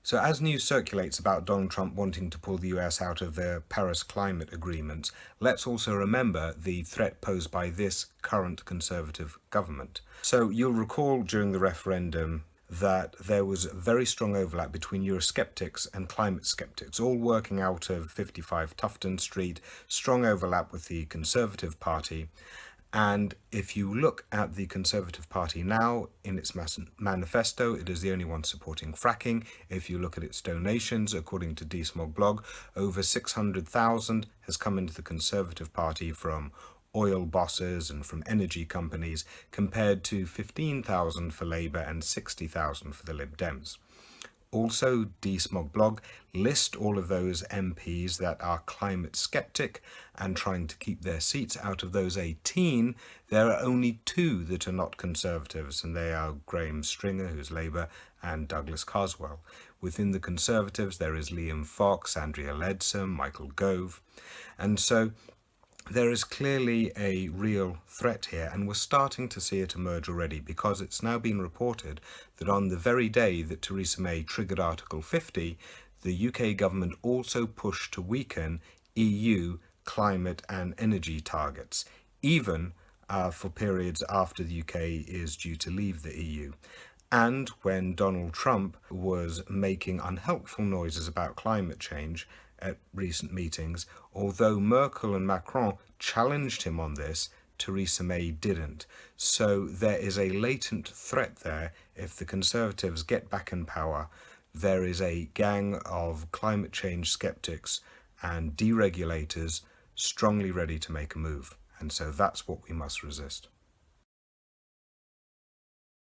So as news circulates about Donald Trump wanting to pull the US out of the Paris Climate Agreement, let's also remember the threat posed by this current Conservative government. So you'll recall during the referendum that there was very strong overlap between Eurosceptics and climate skeptics, all working out of 55 Tufton Street, strong overlap with the Conservative Party. And if you look at the Conservative Party now, in its manifesto, it is the only one supporting fracking. If you look at its donations, according to DSmog blog, over 600,000 has come into the Conservative Party from oil bosses and from energy companies, compared to 15,000 for Labour and 60,000 for the Lib Dems. Also, DSmog blog list all of those MPs that are climate skeptic and trying to keep their seats. Out of those 18, there are only 2 that are not Conservatives, and they are Graham Stringer, who's Labour, and Douglas Carswell. Within the Conservatives, there is Liam Fox, Andrea Leadsom, Michael Gove, and so there is clearly a real threat here, and we're starting to see it emerge already, because it's now been reported that on the very day that Theresa May triggered Article 50, the UK government also pushed to weaken EU climate and energy targets, even for periods after the UK is due to leave the EU. And when Donald Trump was making unhelpful noises about climate change at recent meetings, although Merkel and Macron challenged him on this, Theresa May didn't. So there is a latent threat there. If the Conservatives get back in power, there is a gang of climate change skeptics and deregulators strongly ready to make a move. And so that's what we must resist.